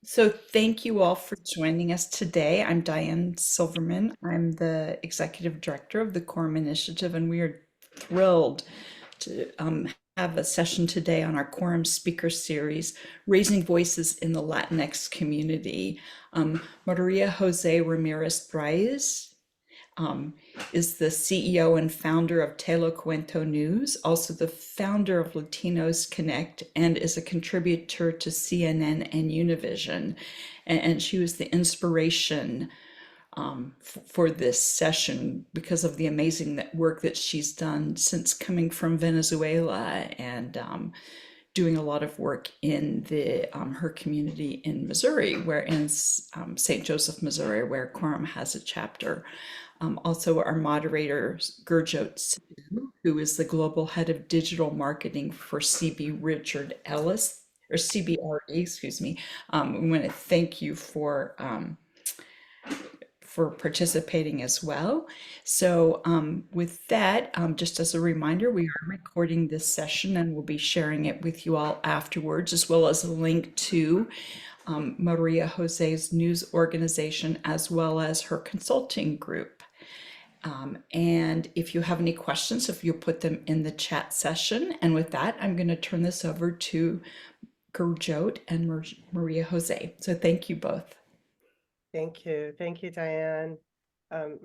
So thank you all for joining us today. I'm Diane Silverman. I'm the Executive Director of the Quorum Initiative, and we are thrilled to have a session today on our Quorum Speaker Series, Raising Voices in the Latinx Community. María José Ramírez Braiz um, is the CEO and founder of Lo Cuento News, also the founder of Latinos Connect, and is a contributor to CNN and Univision. And she was the inspiration for this session because of the amazing work that she's done since coming from Venezuela and doing a lot of work in the her community in Missouri, where in St. Joseph, Missouri, where Quorum has a chapter. Also, our moderator, Gurjot Sidhu, who is the global head of digital marketing for CB Richard Ellis, or CBRE, excuse me. We want to thank you for participating as well. So with that, just as a reminder, we are recording this session and we'll be sharing it with you all afterwards, as well as a link to Maria Jose's news organization, as well as her consulting group. And if you have any questions, if you put them in the chat session. And with that, I'm going to turn this over to Gurjot and Maria Jose. So thank you both. Thank you. Thank you, Diane.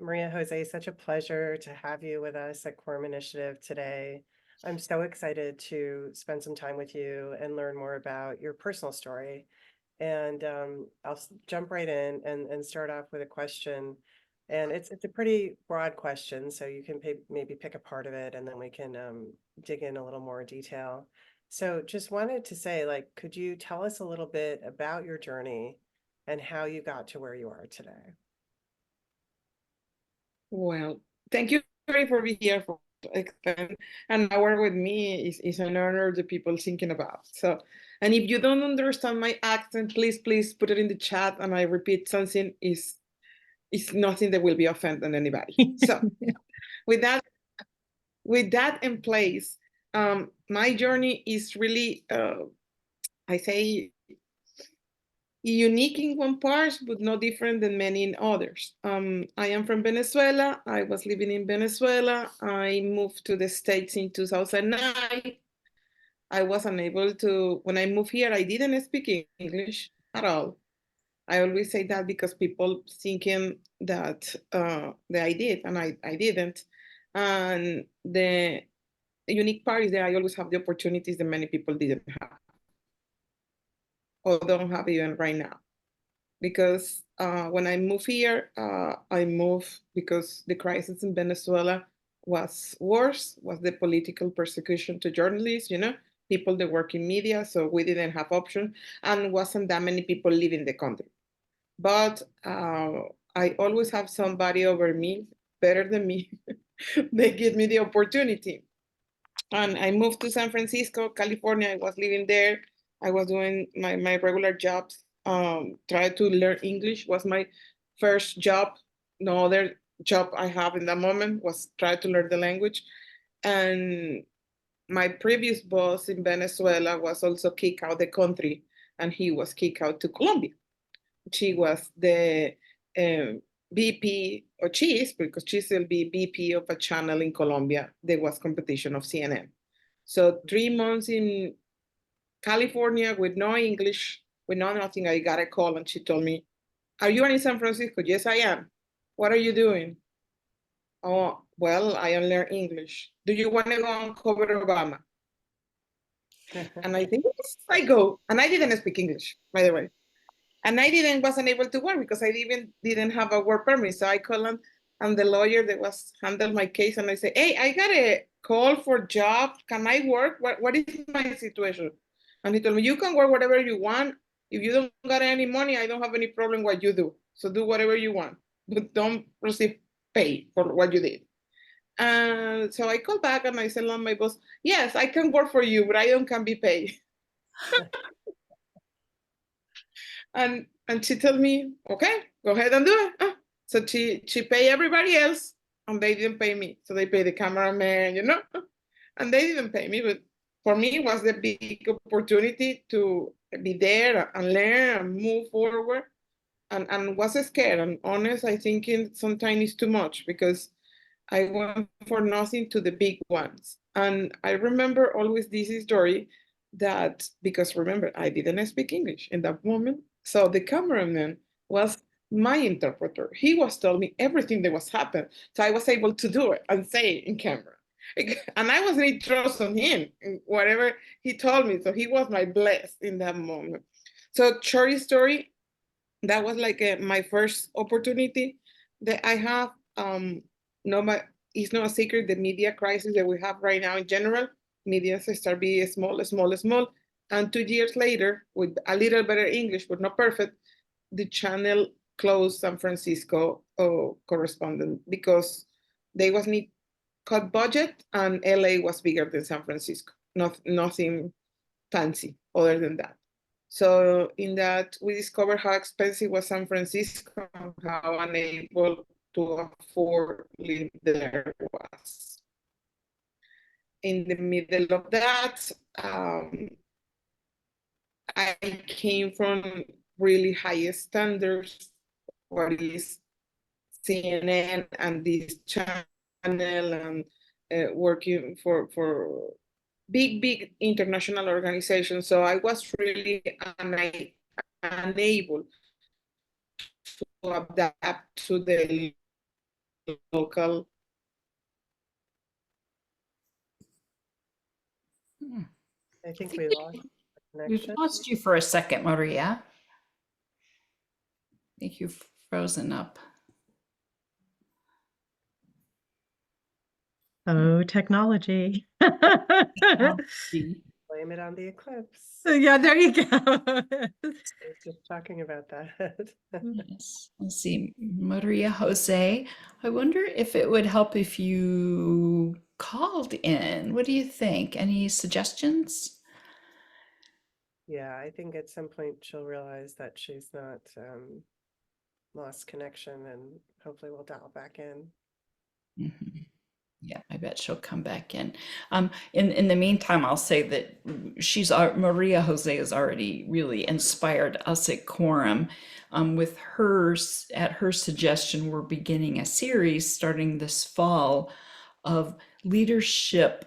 Maria Jose, such a pleasure to have you with us at Quorum Initiative today. I'm so excited to spend some time with you and learn more about your personal story. And I'll jump right in and start off with a question. And it's a pretty broad question, so you can maybe pick a part of it and then we can dig in a little more detail. So just wanted to say, like, could you tell us a little bit about your journey and how you got to where you are today? Well, thank you for being here for extend an hour with me is an honor the people thinking about. So, and if you don't understand my accent, please put it in the chat and I repeat something is nothing that will be offending anybody. So with that in place, my journey is really I say unique in one part, but no different than many in others. I am from Venezuela. I was living in Venezuela. I moved to the States in 2009. I was unable to, when I moved here, I didn't speak English at all. I always say that because people thinking that I did, and I didn't. And the unique part is that I always have the opportunities that many people didn't have or don't have even right now. Because when I moved here, I moved because the crisis in Venezuela was worse, was the political persecution to journalists, people that work in media, so we didn't have option, and wasn't that many people leaving the country. But I always have somebody over me, better than me, they give me the opportunity. And I moved to San Francisco, California. I was living there. I was doing my regular jobs. Try to learn English was my first job. No other job I have in that moment was try to learn the language. And my previous boss in Venezuela was also kicked out the country, and he was kicked out to Colombia. She was the VP, or she is, because she still be VP of a channel in Colombia. There was competition of CNN. So 3 months in California with no English, with no nothing, I got a call and she told me, "Are you in San Francisco?" "Yes, I am." "What are you doing?" "Oh, well, I only learn English." "Do you want to go and cover Obama?" And I think, yes, I go. And I didn't speak English, by the way. And I wasn't able to work because I didn't have a work permit. So I called him, and the lawyer that was handled my case, and I said, "Hey, I got a call for job. Can I work? What is my situation?" And he told me, "You can work whatever you want. If you don't got any money, I don't have any problem what you do. So do whatever you want, but don't receive pay for what you did." And so I called back and I said to my boss, "Yes, I can work for you, but I don't can be paid." And she told me, "Okay, go ahead and do it." So she paid everybody else and they didn't pay me. So they paid the cameraman, and they didn't pay me, but for me, it was the big opportunity to be there and learn and move forward. And was scared and honest, I think sometimes it's too much because I went for nothing to the big ones. And I remember always this story that, because remember, I didn't speak English in that moment. So the cameraman was my interpreter. He was telling me everything that was happening. So I was able to do it and say it in camera. And I was really trust on him, whatever he told me. So he was my bless in that moment. So short story, that was like my first opportunity that I have. No, it's not a secret, the media crisis that we have right now in general, media start being small, small, small. And 2 years later, with a little better English, but not perfect, the channel closed San Francisco correspondent because they was need cut budget and LA was bigger than San Francisco. Nothing fancy other than that. So in that, we discovered how expensive was San Francisco, how unable to afford live there was. In the middle of that, I came from really high standards, what is CNN and this channel, and working for big international organizations. So I was really unable to adapt to the local. I think we lost the We've connection. lost you for a second, Maria. I think you've frozen up. Oh, technology. Blame it on the eclipse. Yeah, there you go. I was just talking about that. Yes. Let's see, Maria Jose. I wonder if it would help if you called in. What do you think? Any suggestions? Yeah, I think at some point she'll realize that she's not lost connection, and hopefully we'll dial back in. Mhm. Yeah, I bet she'll come back in. In the meantime, I'll say that Maria Jose has already really inspired us at Quorum. With at her suggestion, we're beginning a series starting this fall of leadership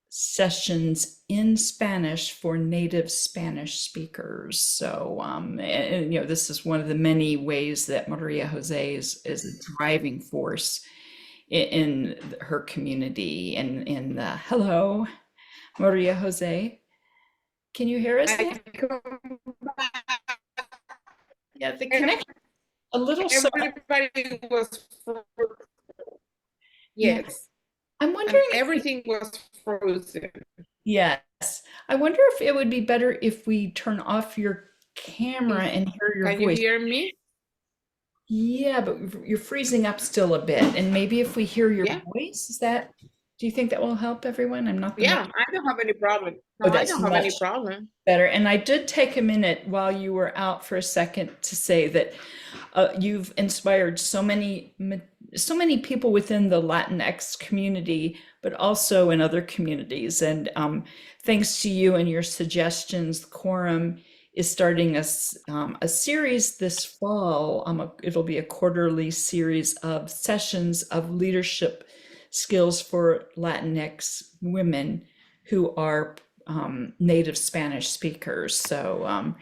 sessions in Spanish for native Spanish speakers. So, and, this is one of the many ways that Maria Jose is a driving force in her community and in the hello, Maria Jose. Can you hear us now? Yeah, the connection a little so. Everybody was Yeah. yes. I'm wondering and everything was frozen. Yes. I wonder if it would be better if we turn off your camera and hear your Can voice. you hear me? Yeah, but you're freezing up still a bit. And maybe if we hear your Yeah. voice, do you think that will help everyone? I'm not the Yeah, I don't have any problem. Oh, No, I that's don't have any much problem. better. And I did take a minute while you were out for a second to say that you've inspired so many people within the Latinx community, but also in other communities. And thanks to you and your suggestions, Quorum is starting a series this fall. It'll be a quarterly series of sessions of leadership skills for Latinx women who are native Spanish speakers. So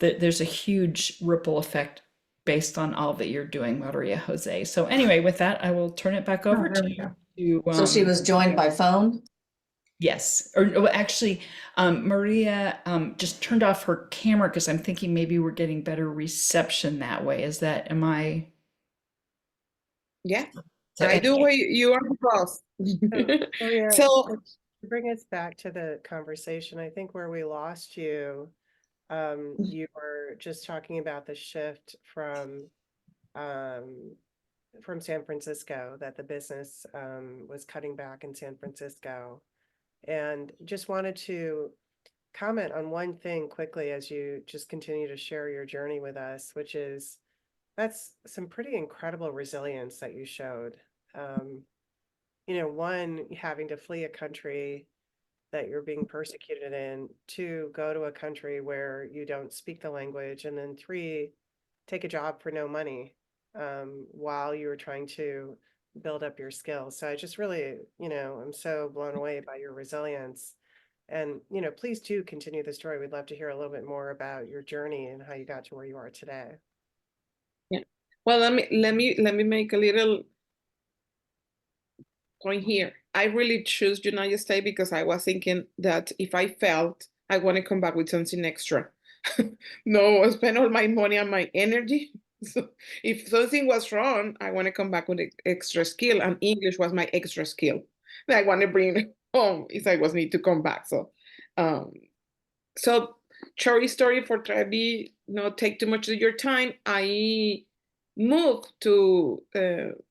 there's a huge ripple effect based on all that you're doing, Maria Jose. So anyway, with that, I will turn it back over to you. So she was joined by phone? Yes, or actually, Maria just turned off her camera because I'm thinking maybe we're getting better reception that way. Am I? Yeah, So I do anyway. what you are the boss. Yeah, So to bring us back to the conversation, I think where we lost you, you were just talking about the shift from San Francisco, that the business was cutting back in San Francisco. And just wanted to comment on one thing quickly as you just continue to share your journey with us, which is that's some pretty incredible resilience that you showed. One, having to flee a country that you're being persecuted in, 2, go to a country where you don't speak the language, and then 3, take a job for no money while you're trying to build up your skills. So I just really, I'm so blown away by your resilience. And, please do continue the story. We'd love to hear a little bit more about your journey and how you got to where you are today. Yeah. Well, let me make a little point here. I really choose United States because I was thinking that if I failed, I want to come back with something extra. No, I spend all my money and my energy. So if something was wrong, I want to come back with extra skill, and English was my extra skill that I want to bring home if I was need to come back. So short story for Trevi, not take too much of your time. I moved to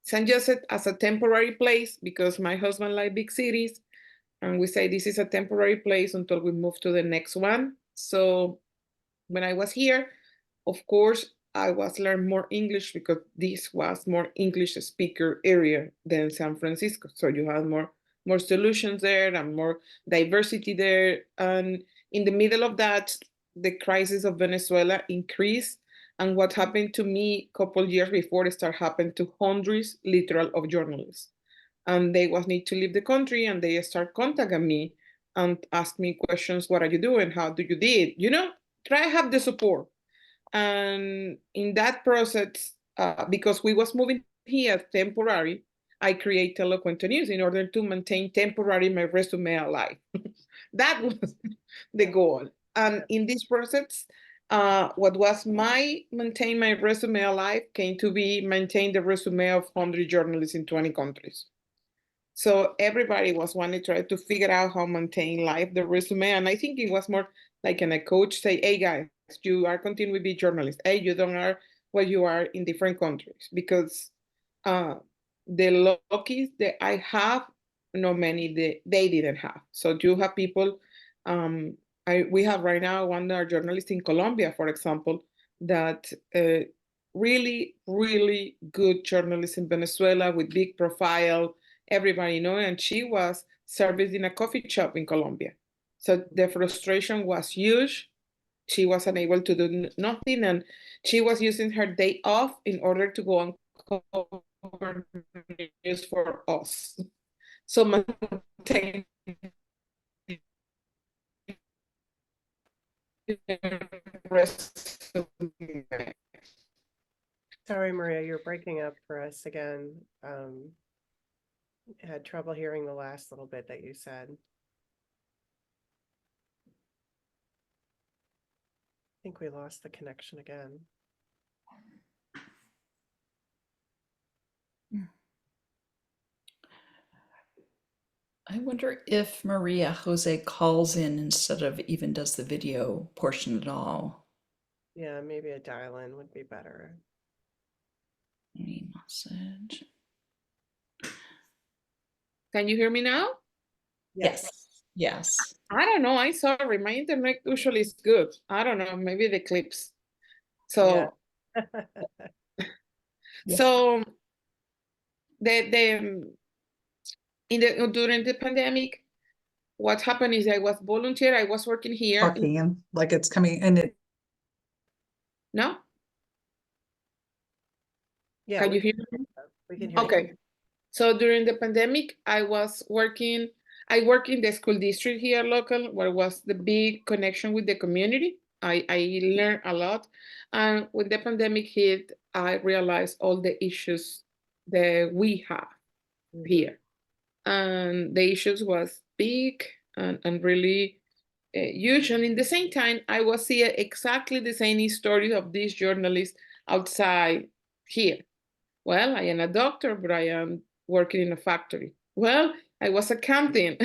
San Joseph as a temporary place because my husband likes big cities, and we say this is a temporary place until we move to the next one. So when I was here, of course, I was learning more English because this was more English speaker area than San Francisco. So you have more solutions there and more diversity there. And in the middle of that, the crisis of Venezuela increased. And what happened to me a couple years before it started happening to hundreds, literal, of journalists. And they was need to leave the country, and they start contacting me and ask me questions. What are you doing? How do you did? Try to have the support. And in that process, because we was moving here temporary, I created Lo Cuento News in order to maintain temporary my resume alive. That was the goal. And in this process, what was maintain my resume alive came to be maintain the resume of 100 journalists in 20 countries. So everybody was wanting to try to figure out how to maintain live the resume. And I think it was more like a coach say, hey guys, you are continue to be journalists. Hey, you don't are what you are in different countries, because the luckies that I have, not many they didn't have. So you have people, we have right now one journalist in Colombia, for example, that really, really good journalist in Venezuela with big profile, everybody know, and she was serviced in a coffee shop in Colombia. So the frustration was huge. She was unable to do nothing, and she was using her day off in order to go and cover news for us. So maintain Sorry, Maria, you're breaking up for us again. Had trouble hearing the last little bit that you said. I think we lost the connection again. I wonder if Maria Jose calls in instead of even does the video portion at all. Yeah, maybe a dial-in would be better. Any message? Can you hear me now? Yes. Yes. I don't know. I'm sorry. My internet usually is good. I don't know. Maybe the clips. So, Yeah. so during the pandemic, what happened is I was volunteer. I was working here. Talking and like it's coming and it. No? Yeah, Can you hear me? we can hear you. Okay. So during the pandemic, I work in the school district here local, where was the big connection with the community. I learned a lot. And when the pandemic hit, I realized all the issues that we have here. And the issues was big and really huge. And in the same time, I was seeing exactly the same story of these journalists outside here. Well, I am a doctor, but I am working in a factory. Well, I was accounting,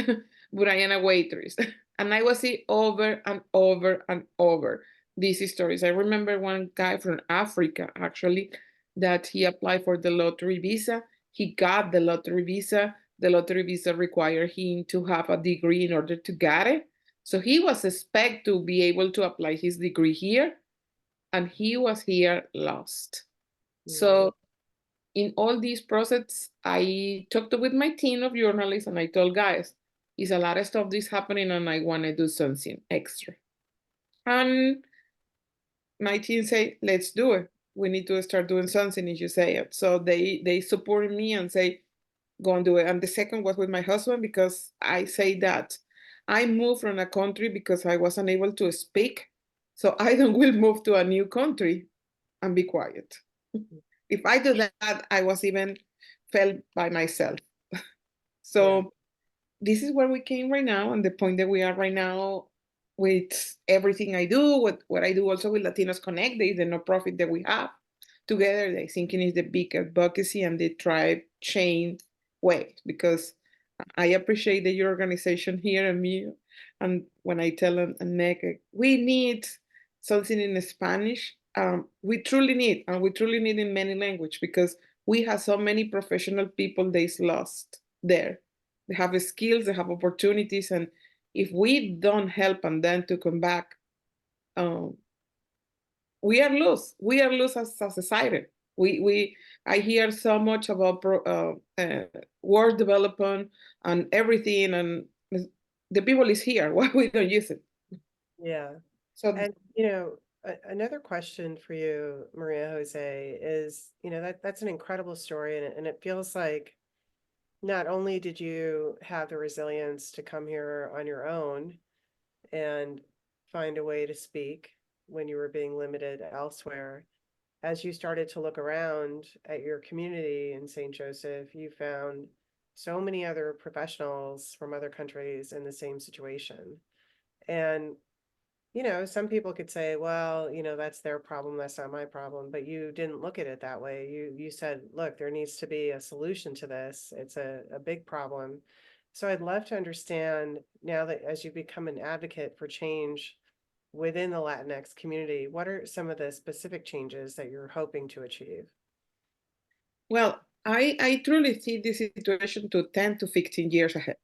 but I am a waitress. And I was seeing over and over and over these stories. I remember one guy from Africa, actually, that he applied for the lottery visa. He got the lottery visa. The lottery visa required him to have a degree in order to get it. So he was expected to be able to apply his degree here, and he was here lost. So in all these process, I talked with my team of journalists, and I told guys, It's a lot of stuff that's happening and I want to do something extra. And my team say, let's do it. We need to start doing something as you say it. So they support me and say, go and do it. And the second was with my husband, because I say that I moved from a country because I wasn't able to speak. So I don't will move to a new country and be quiet. If I do that, I was even felt by myself. So this is where we came right now, and the point that we are right now with everything I do, what I do also with Latinos Connect, the nonprofit that we have together. I think it is the big advocacy and the tribe chain way, because I appreciate that your organization here and me. And when I tell Anneke, we need something in Spanish, we truly need, and we truly need in many languages, because we have so many professional people that's lost there. They have skills, they have opportunities, and if we don't help them then to come back, we are lost. We are lost as a society. I hear so much about word development and everything, and the people is here. Why we don't use it? Yeah. So And, another question for you, Maria Jose, is, that's an incredible story. And it feels like not only did you have the resilience to come here on your own and find a way to speak when you were being limited elsewhere, as you started to look around at your community in St. Joseph, you found so many other professionals from other countries in the same situation. And some people could say, well, that's their problem, that's not my problem, but you didn't look at it that way. You said, look, there needs to be a solution to this. It's a big problem. So I'd love to understand now that as you become an advocate for change within the Latinx community, what are some of the specific changes that you're hoping to achieve? well, I truly see this situation to 10 to 15 years ahead.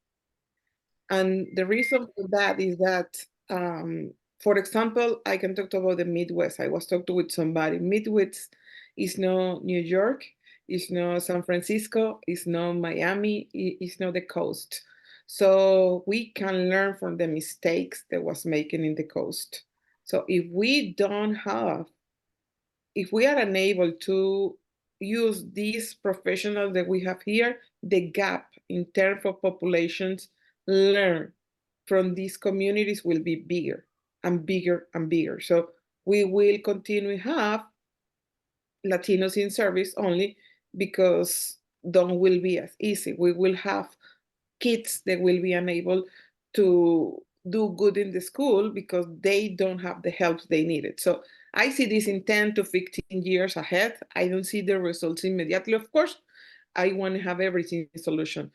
And the reason for that is that, for example, I can talk about the Midwest. I was talking with somebody. Midwest is not New York, it's not San Francisco, it's not Miami, it's not the coast. So we can learn from the mistakes that was making in the coast. So if we are unable to use these professionals that we have here, the gap in terms of populations learn from these communities will be bigger and bigger and bigger. So we will continue to have Latinos in service only because don't will be as easy. We will have kids that will be unable to do good in the school because they don't have the help they needed. So I see this in 10 to 15 years ahead. I don't see the results immediately. Of course, I want to have everything solution.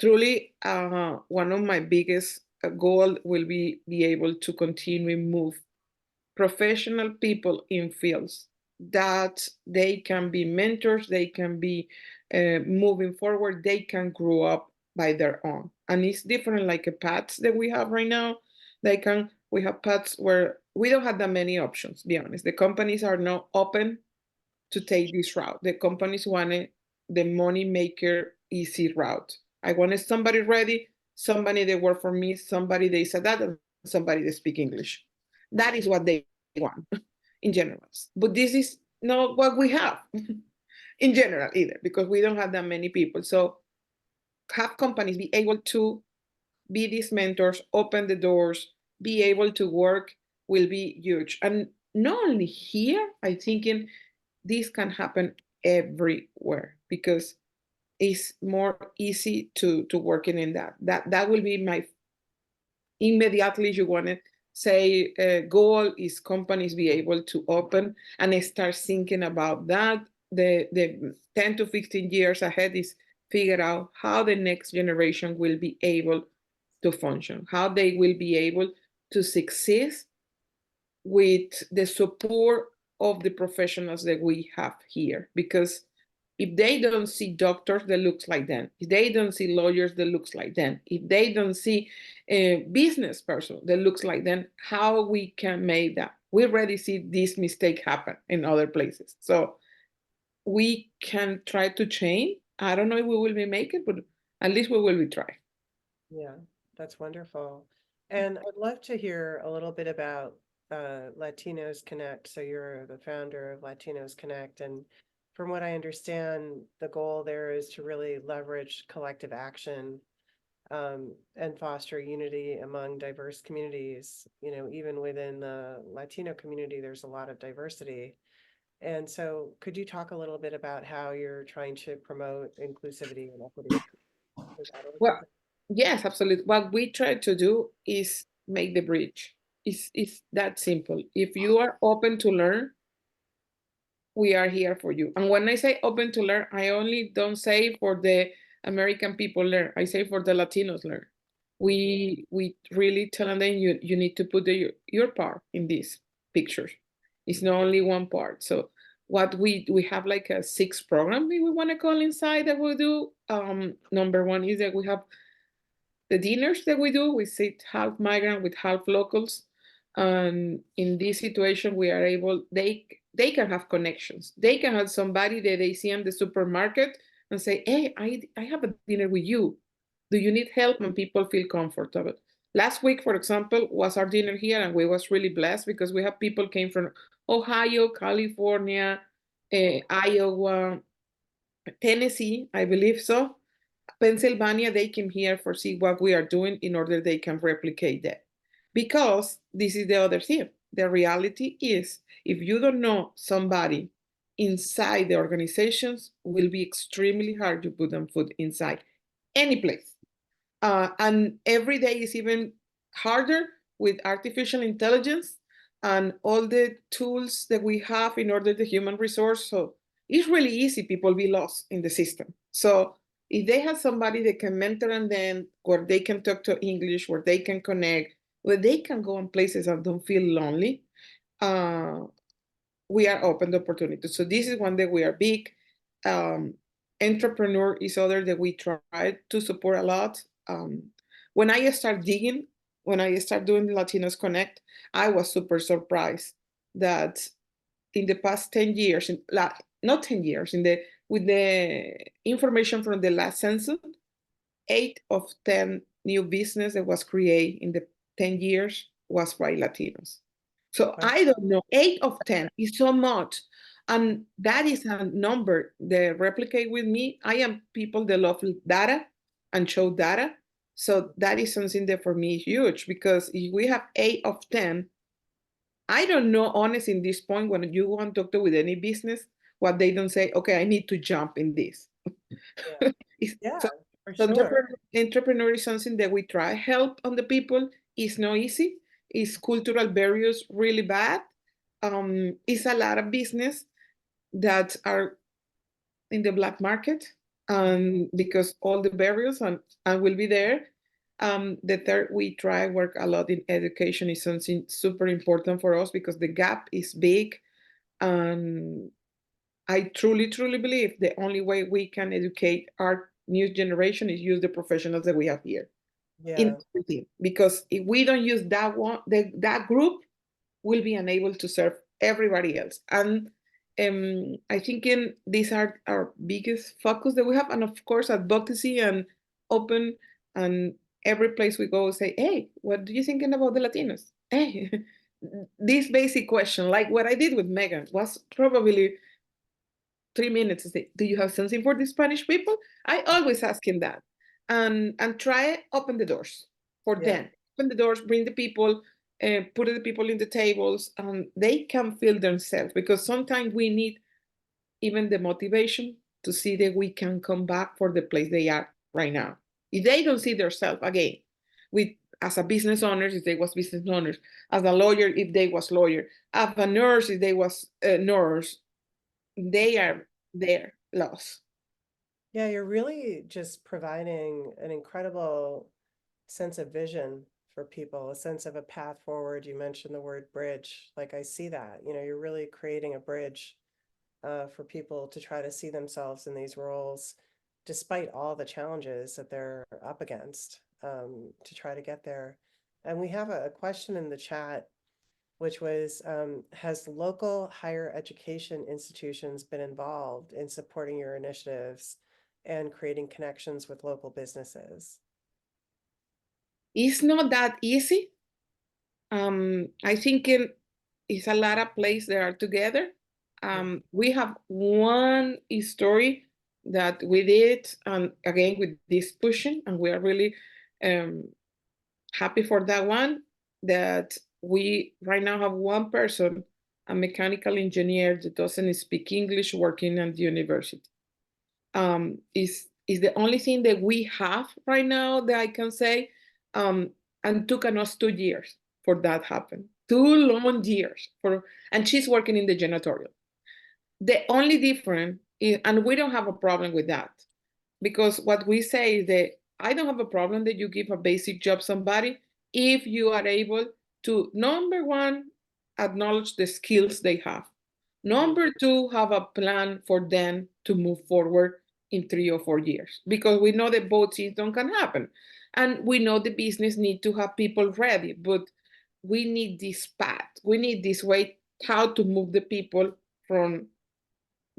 Truly, one of my biggest goal will be able to continue move professional people in fields that they can be mentors, they can be moving forward, they can grow up by their own. And it's different like a paths that we have right now. We have paths where we don't have that many options, be honest. The companies are not open to take this route. The companies wanted the money maker easy route. I wanted somebody ready, somebody that work for me, somebody that is a that, and somebody that speak English. That is what they want in general. But this is not what we have in general either, because we don't have that many people. So have companies be able to be these mentors, open the doors, be able to work will be huge. And not only here, I think this can happen everywhere because it's more easy to working in that. That will be my immediately you want to say goal is companies be able to open and start thinking about that. The 10 to 15 years ahead is figure out how the next generation will be able to function, how they will be able to succeed with the support of the professionals that we have here. Because if they don't see doctors that looks like them, if they don't see lawyers that looks like them, if they don't see a business person that looks like them, how we can make that? We already see this mistake happen in other places. So we can try to change. I don't know if we will be making, but at least we will be trying. Yeah, That's wonderful. And I'd love to hear a little bit about Latinos Connect. So you're the founder of Latinos Connect. And from what I understand, the goal there is to really leverage collective action and foster unity among diverse communities. You know, even within the Latino community, there's a lot of diversity. And so could you talk a little bit about how you're trying to promote inclusivity and equity for that Well, organization? yes, absolutely. What we try to do is make the bridge. It's that simple. If you are open to learn, we are here for you. And when I say open to learn, I only don't say for the American people learn. I say for the Latinos learn. We really tell them you need to put your part in these pictures. It's not only one part. So what we have like a 6 program we want to call inside that we do. Number one is that we have the dinners that we do. We sit half migrant with half locals, and in this situation we are able, they can have connections. They can have somebody that they see in the supermarket and say, hey, I have a dinner with you, do you need help? And people feel comfortable. Last week, for example, was our dinner here, and we was really blessed because we have people came from Ohio, California, Iowa, Tennessee, I believe so, Pennsylvania. They came here for see what we are doing in order they can replicate that. Because this is the other thing. The reality is, if you don't know somebody inside the organizations, will be extremely hard to put them foot inside any place. And every day is even harder with artificial intelligence and all the tools that we have in order the human resource. So it's really easy people be lost in the system. So if they have somebody that can mentor and then where they can talk to English, where they can connect, where they can go in places and don't feel lonely, we are open to opportunities. So this is one that we are big. Um, Entrepreneur is other that we try to support a lot. When I start digging, when I start doing Latinos Connect, I was super surprised that in the past 10 years, not 10 years, with the information from the last census, 8 of 10 new business that was created in the 10 years was by Latinos. So Wow. I don't know, 8 of 10 is so much. And that is a number that replicate with me. I am people that love data and show data. So that is something that for me is huge, because if we have 8 of 10, I don't know, honest, in this point, when you want to talk to with any business, what they don't say, okay, I need to jump in this. Yeah, yeah, So for sure. entrepreneur is something that we try help on the people. It's not easy. It's cultural barriers really bad. It's a lot of business that are in the black market, because all the barriers and will be there. The third, we try work a lot in education is something super important for us because the gap is big. And I truly, truly believe the only way we can educate our new generation is use the professionals that we have here in Yeah, everything. Because if we don't use that one, that group will be unable to serve everybody else. And I think these are our biggest focus that we have. And of course, advocacy and open, and every place we go say, hey, what do you thinking about the Latinos? Hey, this basic question, like what I did with Megan, was probably 3 minutes to say, do you have something for the Spanish people? I always ask him that. And try open the doors for yeah, them. Open the doors, bring the people, put the people in the tables, and they can feel themselves, because sometimes we need even the motivation to see that we can come back for the place they are right now. If they don't see themselves again, with as a business owners, if they was business owners, as a lawyer, if they was lawyer, as a nurse, if they was a nurse, they are there lost. yeah, you're really just providing an incredible sense of vision for people, a sense of a path forward. You mentioned the word bridge. Like I see that, you know, you're really creating a bridge for people to try to see themselves in these roles, despite all the challenges that they're up against, to try to get there. And we have a question in the chat, which was, has local higher education institutions been involved in supporting your initiatives and creating connections with local businesses? It's not that easy. I think it's a lot of places that are together. We have one story that we did, again, with this pushing, and we are really happy for that one, that we right now have one person, a mechanical engineer that doesn't speak English, working at the university. Is the only thing that we have right now that I can say, and took us 2 years for that happen. 2 long years and she's working in the janitorial. The only difference is, and we don't have a problem with that, because what we say is that I don't have a problem that you give a basic job somebody if you are able to, number one, acknowledge the skills they have. Number two, have a plan for them to move forward in 3 or 4 years, because we know that both things don't can happen. And we know the business need to have people ready, but we need this path. We need this way how to move the people from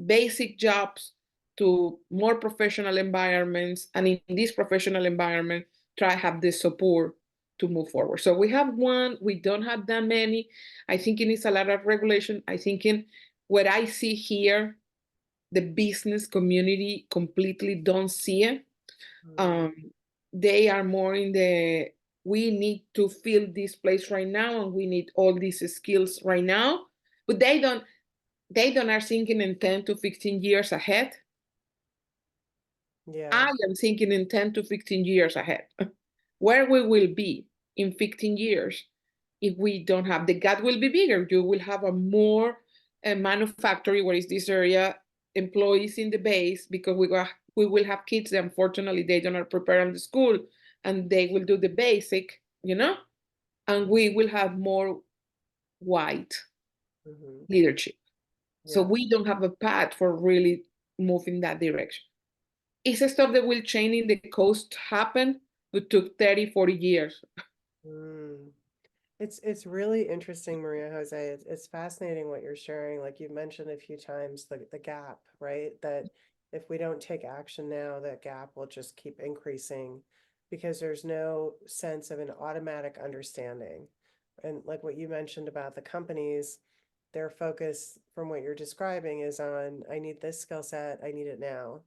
basic jobs to more professional environments, and in this professional environment try have the support to move forward. So we have one, we don't have that many. I think it needs a lot of regulation. I think in what I see here, the business community completely don't see it. They are more in the, we need to fill this place right now and we need all these skills right now, but they don't are thinking in 10 to 15 years ahead. Yeah. I am thinking in 10 to 15 years ahead. Where we will be in 15 years if we don't have, the gap will be bigger. You will have a more manufacturing, where is this area, employees in the base, because we will have kids that unfortunately they don't are prepared in the school, and they will do the basic, and we will have more white leadership. So Yeah. we don't have a path for really moving that direction. It's a stuff that will change in the coast happen, but took 30, 40 years. It's really interesting, Maria Jose. It's fascinating what you're sharing. Like you've mentioned a few times, the gap, right? That if we don't take action now, that gap will just keep increasing because there's no sense of an automatic understanding. And like what you mentioned about the companies, their focus from what you're describing is on, I need this skill set, I need it now,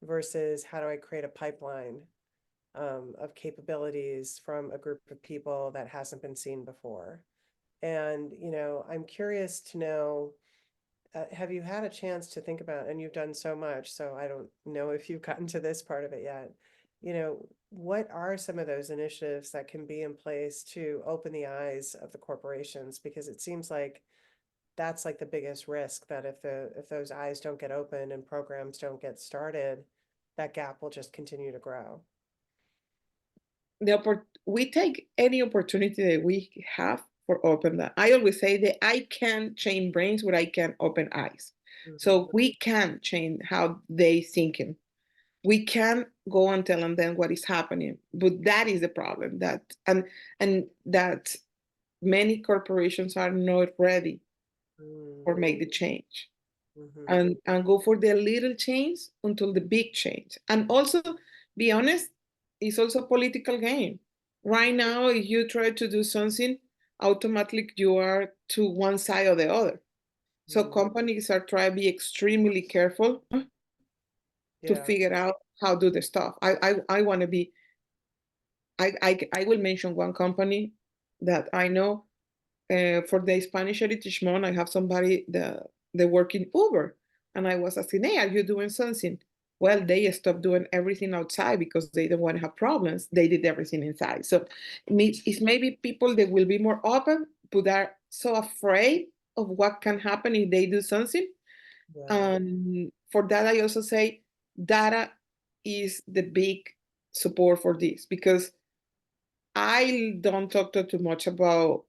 versus how do I create a pipeline of capabilities from a group of people that hasn't been seen before. And, I'm curious to know, have you had a chance to think about, and you've done so much, so I don't know if you've gotten to this part of it yet, what are some of those initiatives that can be in place to open the eyes of the corporations? Because it seems like that's like the biggest risk, that if those eyes don't get open and programs don't get started, that gap will just continue to grow. We take any opportunity that we have for open that. I always say that I can change brains, but I can open eyes. So we can change how they thinking. We can go and tell them what is happening, but that is the problem, that and that many corporations are not ready or make the change, and go for the little change until the big change. And also, be honest, it's also a political game. Right now, if you try to do something, automatically you are to one side or the other. So companies are trying to be extremely careful to figure out how to do the stuff. I want to be, I will mention one company that I know. For the Spanish Heritage Month, I have somebody that they work in Uber, and I was asking, hey, are you doing something? Well, they stopped doing everything outside because they don't want to have problems. They did everything inside. So it's maybe people that will be more open, but are so afraid of what can happen if they do something. For that, I also say data is the big support for this, because I don't talk too much about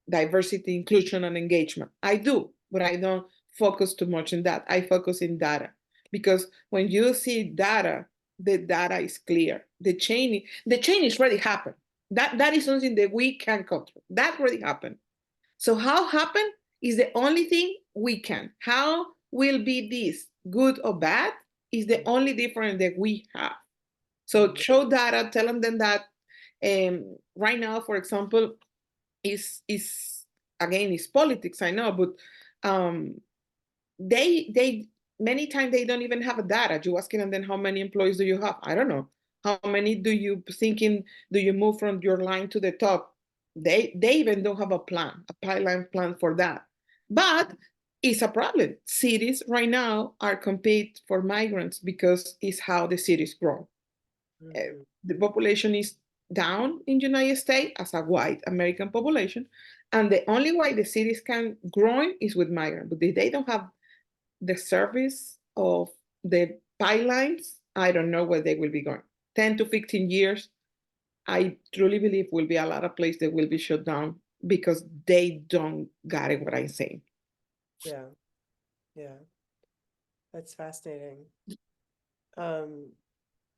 diversity, inclusion, and engagement. I do, but I don't focus too much on that. I focus in data, because when you see data, the data is clear. The change is already happened. That is something that we can control. That already happened. So how happen is the only thing we can. How will be this good or bad is the only difference that we have. So show data, tell them that Right now, for example, is again, it's politics, I know, but they many times they don't even have a data. You asking them, then how many employees do you have? I don't know. How many do you thinking do you move from your line to the top? They even don't have a plan, a pipeline plan for that. But it's a problem. Cities right now are compete for migrants because it's how the cities grow. Mhm. The population is down in United States as a white American population, and the only way the cities can grow is with migrants. But if they don't have the service of the pipelines, I don't know where they will be going. 10 to 15 years, I truly believe will be a lot of places that will be shut down because they don't got it what I'm saying. Yeah, yeah, that's fascinating.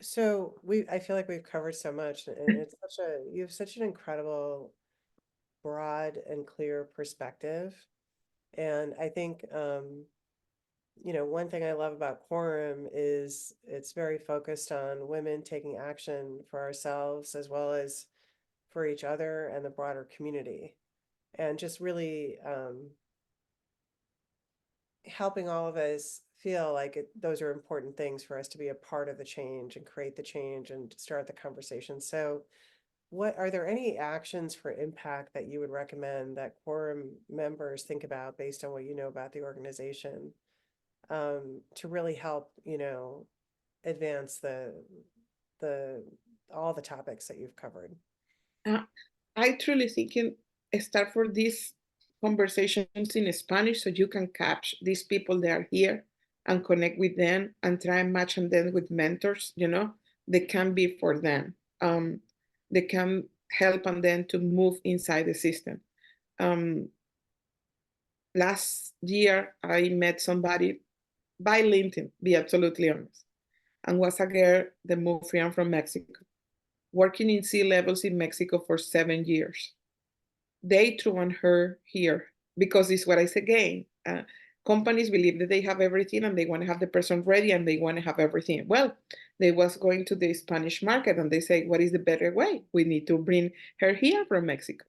So I feel like we've covered so much, and it's you have such an incredible, broad and clear perspective. And I think, one thing I love about Quorum is it's very focused on women taking action for ourselves as well as for each other and the broader community, and just really helping all of us feel like those are important things for us to be a part of the change and create the change and start the conversation. So what are there any actions for impact that you would recommend that Quorum members think about based on what you know about the organization, to really help, advance the all the topics that you've covered? I truly think start for these conversations in Spanish so you can catch these people that are here and connect with them and try and match them with mentors, that can be for them. They can help them to move inside the system. Last year, I met somebody by LinkedIn, be absolutely honest, and was a girl that moved from Mexico, working in C-levels in Mexico for 7 years. They threw on her here because it's what I said again. Companies believe that they have everything and they want to have the person ready and they want to have everything. Well, they was going to the Spanish market and they say, what is the better way? We need to bring her here from Mexico.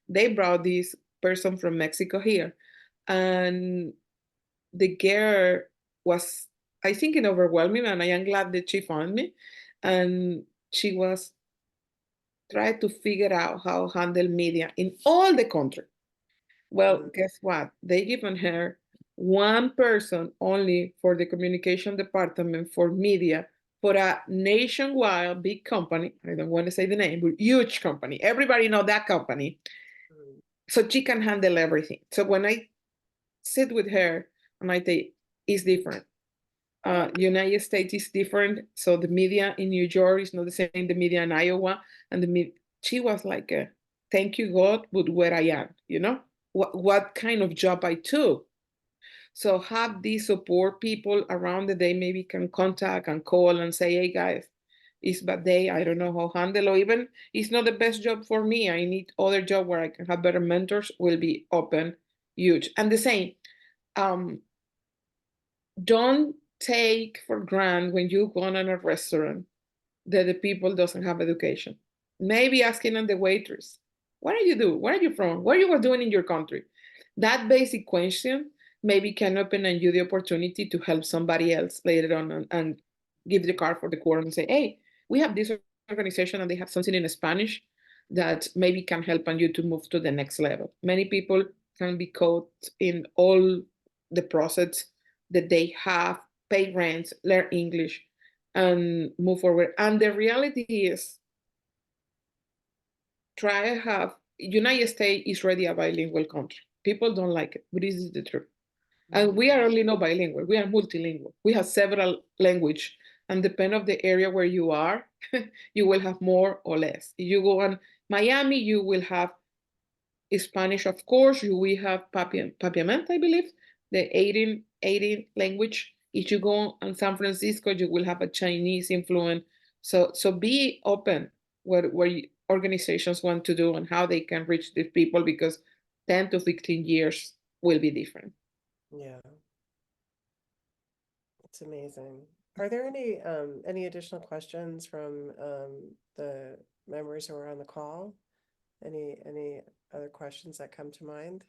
They brought this person from Mexico here. And the girl was, I think, overwhelming, and I am glad that she found me. And she was trying to figure out how to handle media in all the country. Well, guess what? They given her one person only for the communication department for media for a nationwide big company. I don't want to say the name, but huge company. Everybody know that company. So she can handle everything. So when I sit with her and I say, it's different. United States is different. So the media in New York is not the same, the media in Iowa. And she was like, thank you, God, but where I am, what kind of job I took. So have these support people around that they maybe can contact and call and say, hey guys, it's bad day, I don't know how to handle, or even it's not the best job for me, I need other job where I can have better mentors, will be open, huge. And the same, don't take for granted when you go in a restaurant that the people doesn't have education. Maybe asking on the waitress, what do you do? Where are you from? What you were doing in your country? That basic question maybe can open you the opportunity to help somebody else later on and give the card for the quorum and say, hey, we have this organization and they have something in Spanish that maybe can help you to move to the next level. Many people can be caught in all the process that they have, pay rent, learn English, and move forward. And the reality is, try to have, United States is already a bilingual country. People don't like it, but this is the truth. And we are only not bilingual, we are multilingual. We have several languages, and depending on the area where you are, you will have more or less. If you go on Miami, you will have Spanish, of course. You will have Papiamento, I believe, the 18 language. If you go on San Francisco, you will have a Chinese influence. So be open what organizations want to do and how they can reach these people, because 10 to 15 years will be different. Yeah, it's amazing. Are there any additional questions from the members who are on the call? Any other questions that come to mind?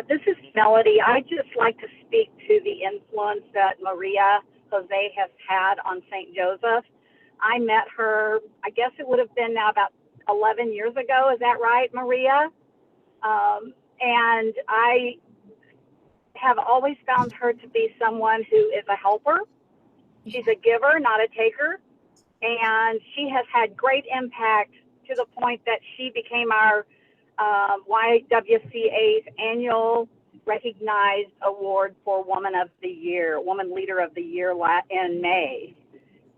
This is Melody. I'd just like to speak to the influence that Maria Jose has had on St. Joseph. I met her, I guess it would have been now about 11 years ago. Is that right, Maria? And I have always found her to be someone who is a helper. She's a giver, not a taker. And she has had great impact to the point that she became our YWCA's annual recognized award for Woman of the Year, Woman Leader of the Year in May.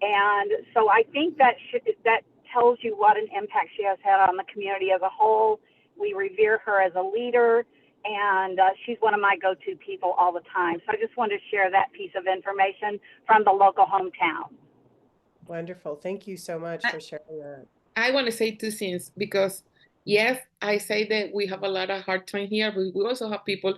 And so I think that that tells you what an impact she has had on the community as a whole. We revere her as a leader, and she's one of my go-to people all the time. So I just wanted to share that piece of information from the local hometown. Wonderful. Thank you so much for sharing that. I want to say two things because yes, I say that we have a lot of hard time here, but we also have people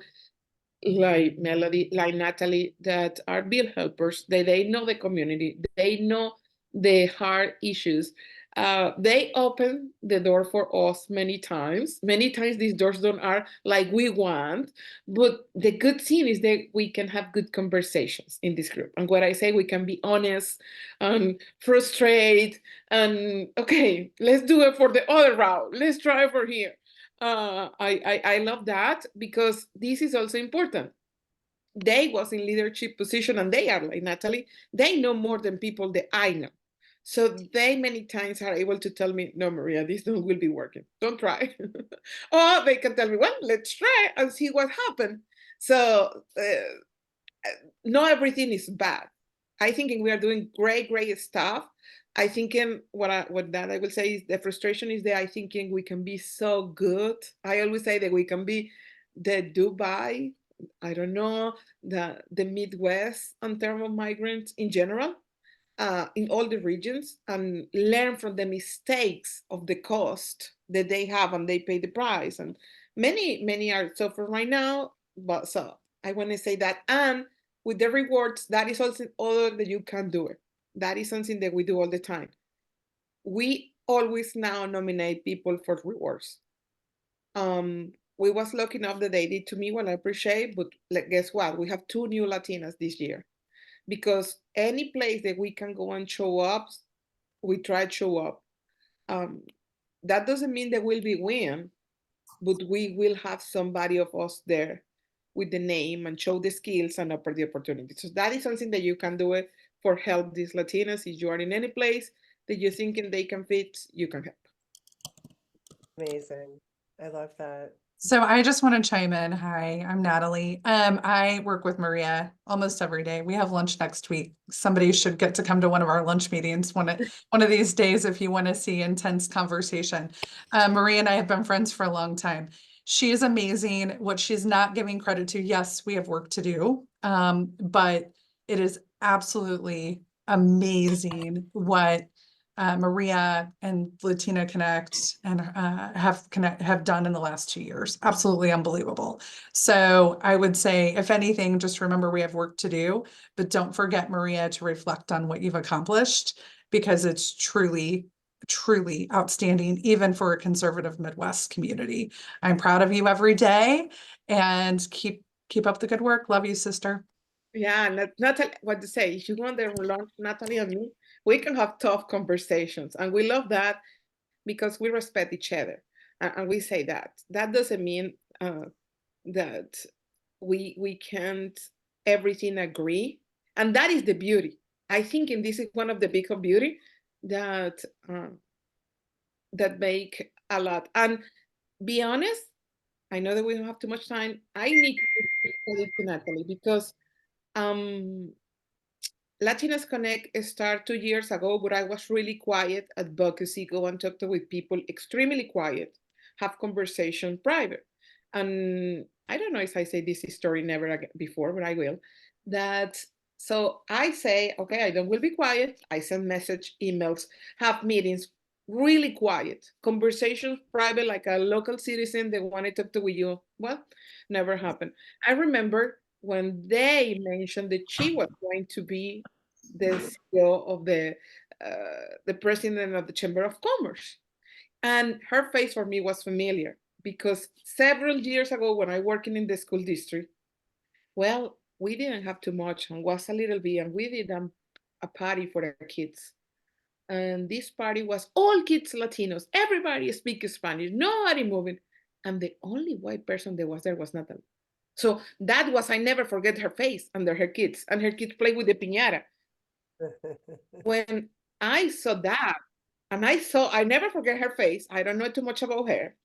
like Melody, like Natalie, that are bill helpers. They know the community. They know the hard issues. They open the door for us many times. Many times these doors don't are like we want, but the good thing is that we can have good conversations in this group. And what I say, we can be honest and frustrate and okay, let's do it for the other route. Let's try for here. I love that because this is also important. They was in leadership position and they are like Natalie, they know more than people that I know. So they many times are able to tell me, no, Maria, this don't will be working. Don't try. Or they can tell me, well, let's try and see what happened. So not everything is bad. I think we are doing great stuff. I think what I will say is the frustration is that I thinking we can be so good. I always say that we can be the Dubai, I don't know, the Midwest in terms of migrants in general, in all the regions, and learn from the mistakes of the cost that they have and they pay the price. And many are suffering right now, but so I want to say that. And with the rewards, that is also other that you can do it. That is something that we do all the time. We always now nominate people for rewards. We was lucky enough that they did to me, well, I appreciate, but guess what? We have 2 new Latinas this year. Because any place that we can go and show up, we try to show up. That doesn't mean that we'll be win, but we will have somebody of us there with the name and show the skills and offer the opportunity. So that is something that you can do it for help these Latinas. If you are in any place that you're thinking they can fit, you can help. Amazing. I love that. So I just want to chime in. Hi, I'm Natalie. I work with Maria almost every day. We have lunch next week. Somebody should get to come to one of our lunch meetings one of these days if you want to see intense conversation. Maria and I have been friends for a long time. She is amazing. What she's not giving credit to, yes, we have work to do, but it is absolutely amazing what Maria and Latina Connect and have done in the last 2 years. Absolutely unbelievable. So I would say, if anything, just remember we have work to do, but don't forget, Maria, to reflect on what you've accomplished, because it's truly outstanding, even for a conservative Midwest community. I'm proud of you every day, and keep up the good work. Love you, sister. Yeah, Natalie, what to say? If you want to learn Natalie and me, we can have tough conversations, and we love that because we respect each other, and we say that. That doesn't mean that we can't everything agree, and that is the beauty. I think, and this is one of the big of beauty that that make a lot. And be honest, I know that we don't have too much time. I need to give to Natalie because Latinos Connect started 2 years ago, but I was really quiet, advocacy, go and talk to with people, extremely quiet, have conversation private. And I don't know if I say this story never again before, but I will. So I say, okay, I don't will be quiet. I send message, emails, have meetings, really quiet, conversations private, like a local citizen that want to talk to with you. Well, never happened. I remember when they mentioned that she was going to be the CEO of the the president of the Chamber of Commerce. And her face for me was familiar because several years ago when I working in the school district, well, we didn't have too much and was a little bit, and we did a party for our kids. And this party was all kids Latinos. Everybody speaks Spanish, nobody moving. And the only white person that was there was Natalie. So that was, I never forget her face under her kids, and her kids play with the piñata. When I saw that, and I never forget her face. I don't know too much about her,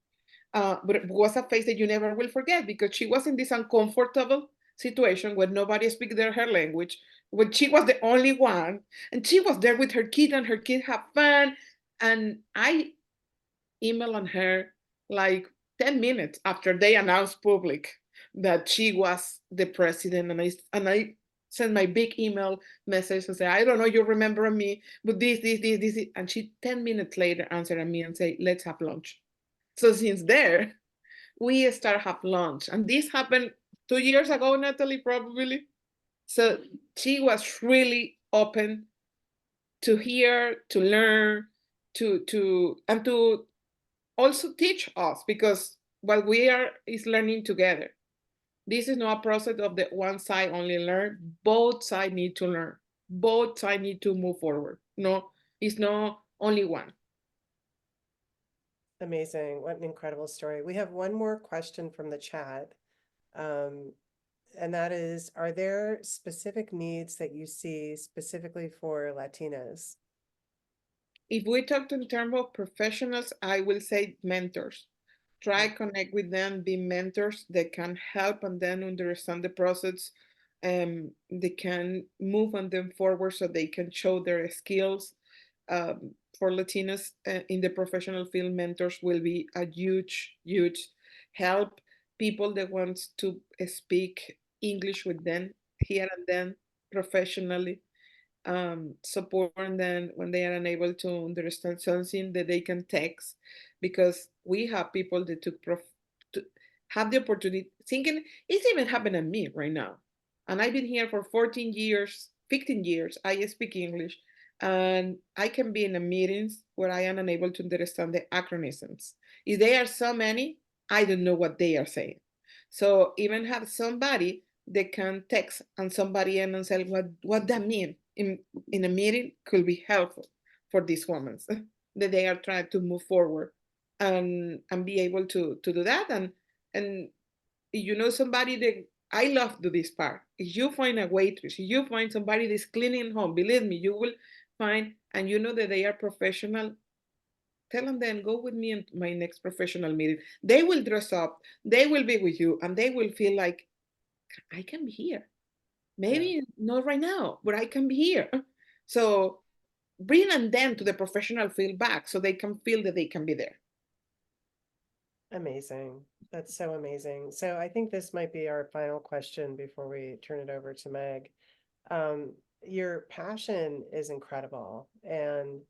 but it was a face that you never will forget because she was in this uncomfortable situation where nobody speaks her language, when she was the only one, and she was there with her kid, and her kid had fun. And I emailed on her like 10 minutes after they announced public that she was the president, and I sent my big email message and say, I don't know, you remember me, but this, and she 10 minutes later answered me and say, let's have lunch. So since there, we start have lunch, and this happened 2 years ago, Natalie, probably. So she was really open to hear, to learn, and to also teach us, because what we are is learning together. This is not a process of the one side only learn. Both sides need to learn. Both sides need to move forward. No, it's not only one. Amazing. What an incredible story. We have one more question from the chat. And that is, are there specific needs that you see specifically for Latinas? If we talk in terms of professionals, I will say mentors. Try connect with them, be mentors that can help and then understand the process. They can move on them forward so they can show their skills. For Latinas in the professional field, mentors will be a huge help. People that want to speak English with them here and then professionally, support them when they are unable to understand something that they can text, because we have people that to have the opportunity, thinking it's even happening to me right now. And I've been here for 14 years, 15 years, I speak English, and I can be in a meetings where I am unable to understand the acronyms. If there are so many, I don't know what they are saying. So even have somebody that can text and somebody and say what that mean in a meeting could be helpful for these women that they are trying to move forward and be able to do that. And you know, somebody that I love to this part. If you find a waitress, if you find somebody that's cleaning home, believe me, you will find, and you know that they are professional, tell them then go with me in my next professional meeting. They will dress up, they will be with you, and they will feel like I can be here. Maybe not right now, but I can be here. So bring them to the professional field back so they can feel that they can be there. Amazing. That's so amazing. So I think this might be our final question before we turn it over to Meg. Your passion is incredible. And,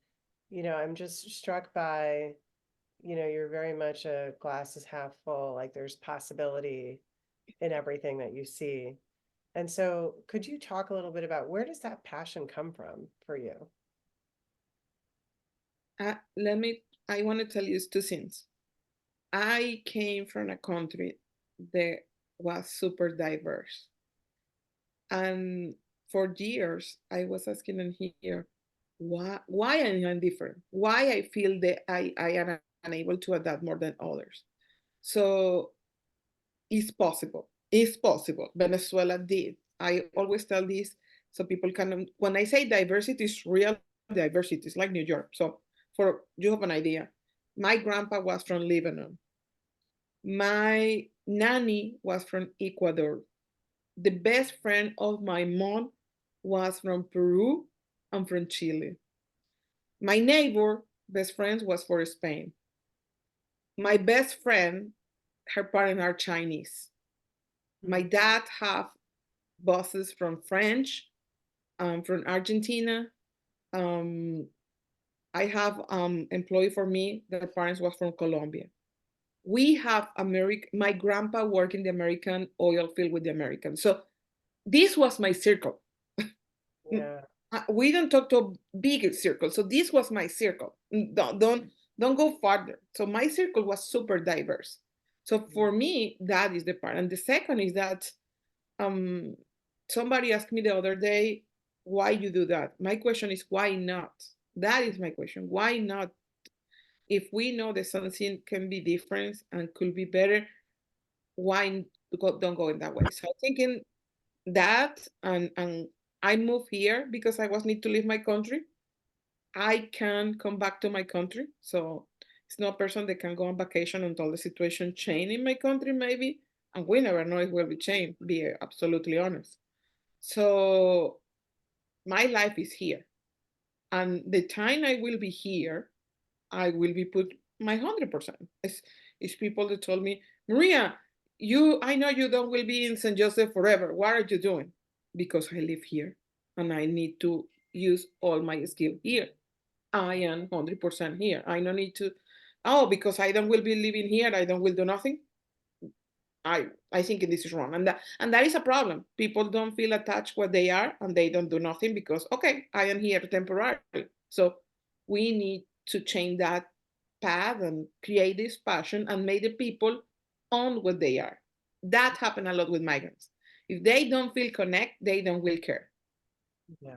you know, I'm just struck by, you know, you're very much a glass is half full, like there's possibility in everything that you see. And so could you talk a little bit about where does that passion come from for you? I want to tell you two things. I came from a country that was super diverse. And for years, I was asking them here, why am I different? Why I feel that I am unable to adapt more than others? So it's possible. It's possible. Venezuela did. I always tell this so people can, when I say diversity, it's real diversity. It's like New York. So for you have an idea, my grandpa was from Lebanon. My nanny was from Ecuador. The best friend of my mom was from Peru and from Chile. My neighbor, best friend, was for Spain. My best friend, her parents are Chinese. My dad have bosses from French, from Argentina. I have employee for me, their parents was from Colombia. We have my grandpa worked in the American oil field with the Americans. So this was my circle. Yeah. we don't talk to a bigger circle. So this was my circle. Don't go farther. So my circle was super diverse. So for me, that is the part. And the second is that somebody asked me the other day, why you do that? My question is, why not? That is my question. Why not? If we know that something can be different and could be better, why don't go in that way? So I'm thinking that, and I moved here because I was need to leave my country. I can come back to my country. So it's not a person that can go on vacation until the situation change in my country, maybe. And we never know if it will be changed, be absolutely honest. So my life is here. And the time I will be here, I will be put my 100%. It's people that told me, Maria, I know you don't will be in St. Joseph forever. What are you doing? Because I live here and I need to use all my skill here. I am 100% here. I don't need to, because I don't will be living here, I don't will do nothing. I think this is wrong. And that is a problem. People don't feel attached where they are and they don't do nothing because, okay, I am here temporarily. So we need to change that path and create this passion and make the people own what they are. That happened a lot with migrants. If they don't feel connect, they don't will care. Yeah.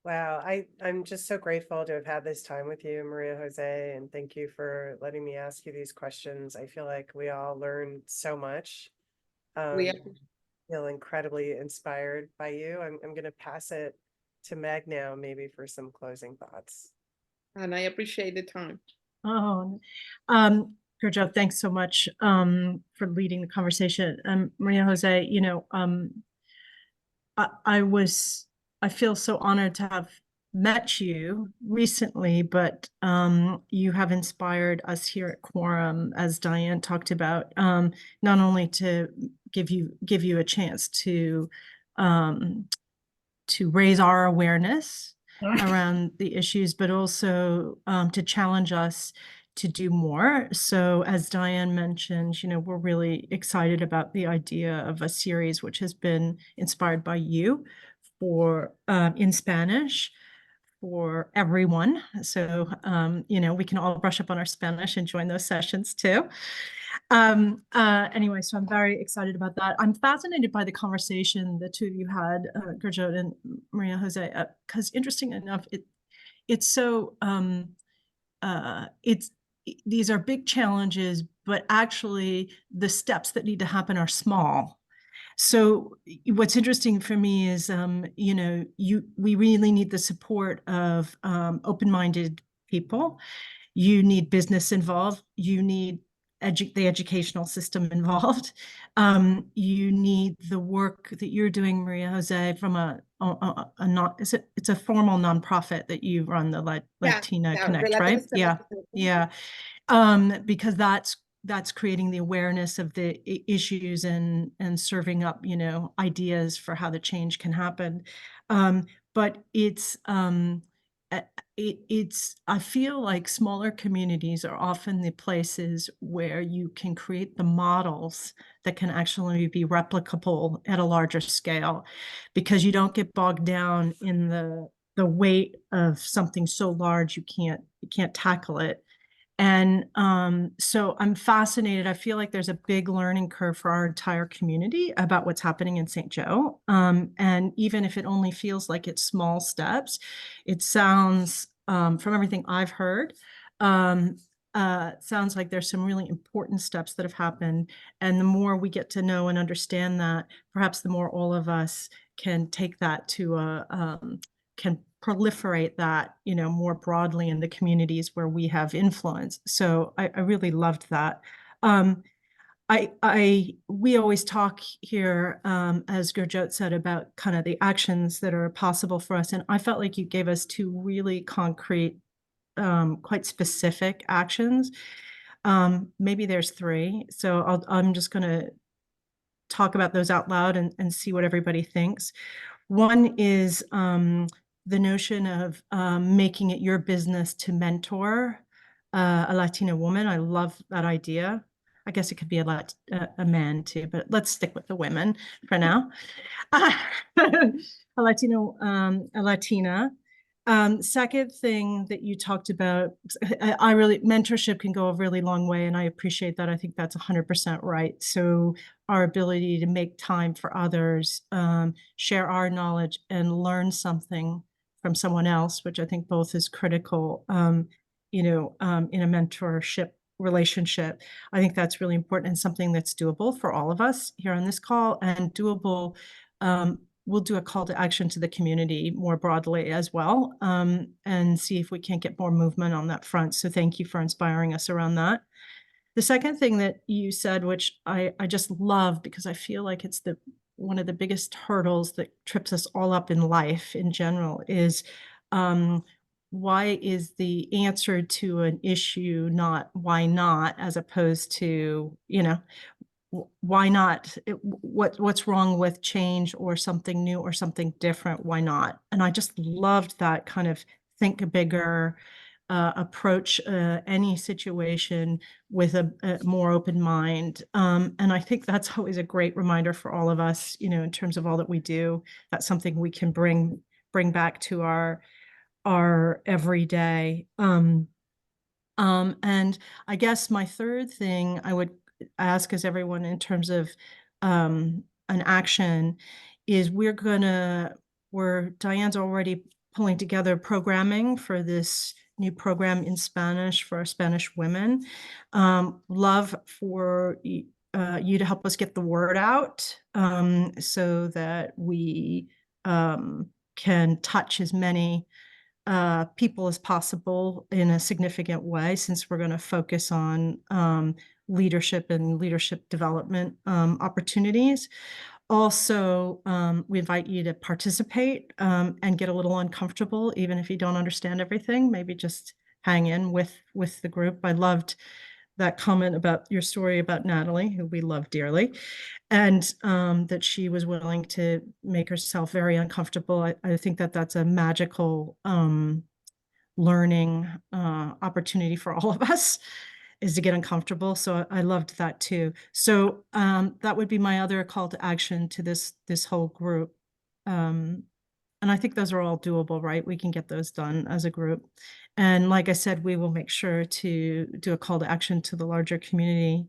Wow, I'm just so grateful to have had this time with you, Maria Jose, and thank you for letting me ask you these questions. I feel like we all learned so much. We Feel incredibly inspired by you. I'm going to pass it to Meg now, maybe for some closing thoughts. And I appreciate the time. Oh, Gurjot, thanks so much for leading the conversation. Maria Jose, you know, I feel so honored to have met you recently, but you have inspired us here at Quorum, as Diane talked about, not only to give you a chance to raise our awareness around the issues, but also to challenge us to do more. So as Diane mentioned, you know, we're really excited about the idea of a series which has been inspired by you for in Spanish for everyone. So, you know, we can all brush up on our Spanish and join those sessions too. Anyway, so I'm very excited about that. I'm fascinated by the conversation the two of you had, Gurjot and Maria Jose, because interesting enough, it's so, these are big challenges, but actually the steps that need to happen are small. So what's interesting for me is, you know, we really need the support of open-minded people. You need business involved. You need the educational system involved. You need the work that you're doing, Maria Jose, from it's a formal nonprofit that you run, the Latina Connect, right? Yeah. Because that's creating the awareness of the issues and serving up, you know, ideas for how the change can happen. But I feel like smaller communities are often the places where you can create the models that can actually be replicable at a larger scale, because you don't get bogged down in the weight of something so large you can't tackle it. And so I'm fascinated. I feel like there's a big learning curve for our entire community about what's happening in St. Joe. And even if it only feels like it's small steps, it sounds, from everything I've heard, sounds like there's some really important steps that have happened. And the more we get to know and understand that, perhaps the more all of us can take that to can proliferate that, you know, more broadly in the communities where we have influence. So I really loved that. We always talk here, as Gurjot said, about kind of the actions that are possible for us. And I felt like you gave us two really concrete, quite specific actions. Maybe there's three. So I'm just going to talk about those out loud and see what everybody thinks. One is the notion of making it your business to mentor a Latina woman. I love that idea. I guess it could be a man too, but let's stick with the women for now. A Latino, a Latina. Second thing that you talked about, I really, mentorship can go a really long way, and I appreciate that. I think that's 100% right. So our ability to make time for others, share our knowledge, and learn something from someone else, which I think both is critical, in a mentorship relationship. I think that's really important and something that's doable for all of us here on this call, and doable. We'll do a call to action to the community more broadly as well, and see if we can't get more movement on that front. So thank you for inspiring us around that. The second thing that you said, which I just love because I feel like it's one of the biggest hurdles that trips us all up in life in general, is why is the answer to an issue not why not, as opposed to, why not? What's wrong with change or something new or something different? Why not? And I just loved that kind of think bigger approach any situation with a more open mind. And I think that's always a great reminder for all of us, in terms of all that we do. That's something we can bring back to our everyday. And I guess my third thing I would ask as everyone in terms of an action is where Diane's already pulling together programming for this new program in Spanish for our Spanish women. Love for you to help us get the word out, so that we can touch as many people as possible in a significant way, since we're going to focus on leadership and leadership development opportunities. Also, we invite you to participate and get a little uncomfortable, even if you don't understand everything. Maybe just hang in with the group. I loved that comment about your story about Natalie, who we love dearly, and that she was willing to make herself very uncomfortable. I think that that's a magical learning opportunity for all of us, is to get uncomfortable. So I loved that too. So that would be my other call to action to this whole group. And I think those are all doable, right? We can get those done as a group. And like I said, we will make sure to do a call to action to the larger community.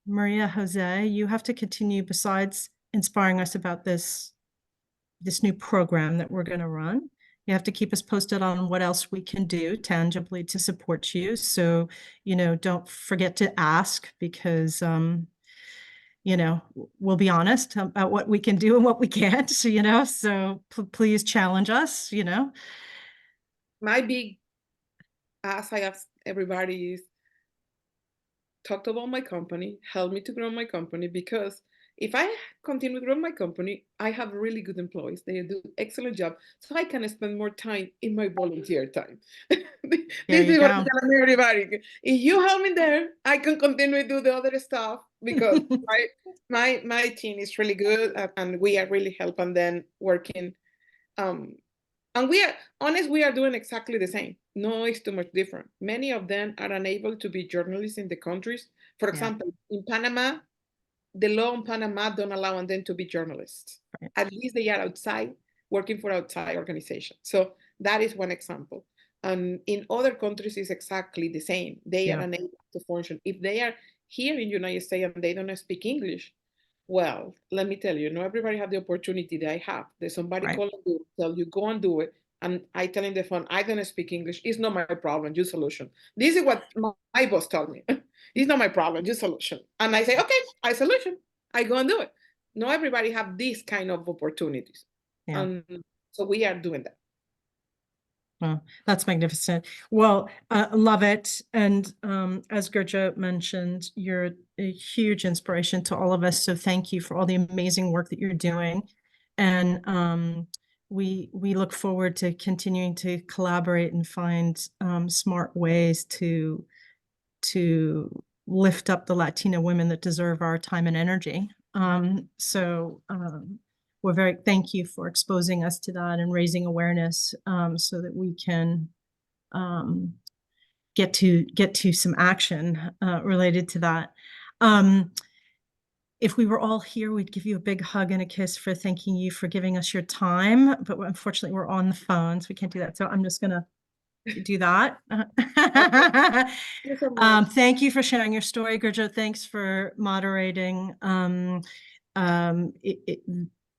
Maria Jose, you have to continue, besides inspiring us about this new program that we're going to run. You have to keep us posted on what else we can do tangibly to support you. So, don't forget to ask, because, we'll be honest about what we can do and what we can't, so please challenge us, My big ask I ask everybody is, talk about my company, help me to grow my company, because if I continue to grow my company, I have really good employees. They do excellent job. So I can spend more time in my volunteer time. This is what I'm telling everybody. If you help me there, I can continue to do the other stuff, because my team is really good, and we are really helping them working. And we are honest, we are doing exactly the same. No, it's too much different. Many of them are unable to be journalists in the countries. For example, in Panama, the law in Panama don't allow them to be journalists. Right. At least they are outside, working for outside organizations. So that is one example. And in other countries, it's exactly the same. They are unable to function. If they are here in the United States and they don't speak English, well, let me tell you, not everybody have the opportunity that I have. There's somebody calling you, tell you, go and do it. And I tell in the phone, I don't speak English. It's not my problem, your solution. This is what my boss told me. It's not my problem, your solution. And I say, okay, I solution. I go and do it. Not everybody have these kind of opportunities. So we are doing that. Well, that's magnificent. Well, love it. And as Gurjot mentioned, you're a huge inspiration to all of us. So thank you for all the amazing work that you're doing. And we look forward to continuing to collaborate and find smart ways to lift up the Latina women that deserve our time and energy. Thank you for exposing us to that and raising awareness, so that we can get to some action related to that. If we were all here, we'd give you a big hug and a kiss for thanking you for giving us your time, but unfortunately we're on the phone, so we can't do that. So I'm just gonna do that. Thank you for sharing your story, Gurjot. Thanks for moderating.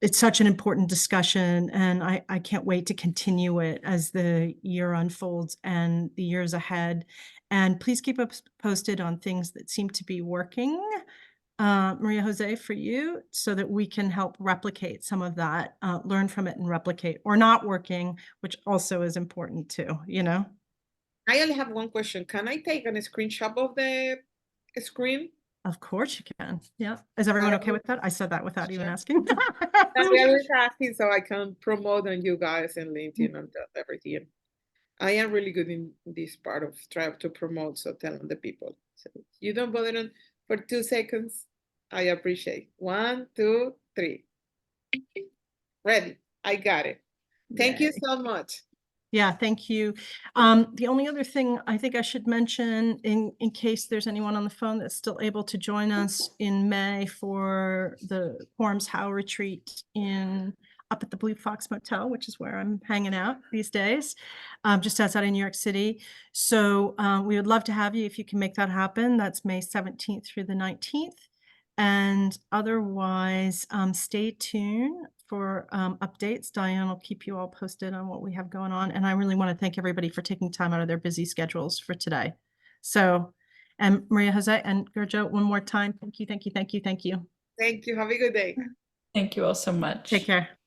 It's such an important discussion, and I can't wait to continue it as the year unfolds and the years ahead. And please keep us posted on things that seem to be working, Maria Jose, for you, so that we can help replicate some of that, learn from it and replicate, or not working, which also is important too, you know? I only have one question. Can I take a screenshot of the screen? Of course you can. Yeah. Is everyone okay with that? I said that without even asking. I was asking so I can promote on you guys and LinkedIn and everything. I am really good in this part of trying to promote, so telling the people. So you don't bother on for 2 seconds. I appreciate. 1, 2, 3. Ready. I got it. Thank you so much. Yeah, thank you. The only other thing I think I should mention, in case there's anyone on the phone that's still able to join us in May for the Quorum's How retreat up at the Blue Fox Motel, which is where I'm hanging out these days, just outside of New York City. So we would love to have you if you can make that happen. That's May 17th through the 19th. And otherwise, stay tuned for updates. Diane will keep you all posted on what we have going on. And I really want to thank everybody for taking time out of their busy schedules for today. So, and Maria Jose and Gurjot, one more time, thank you, thank you, thank you, thank you. Thank you. Have a good day. Thank you all so much. Take care.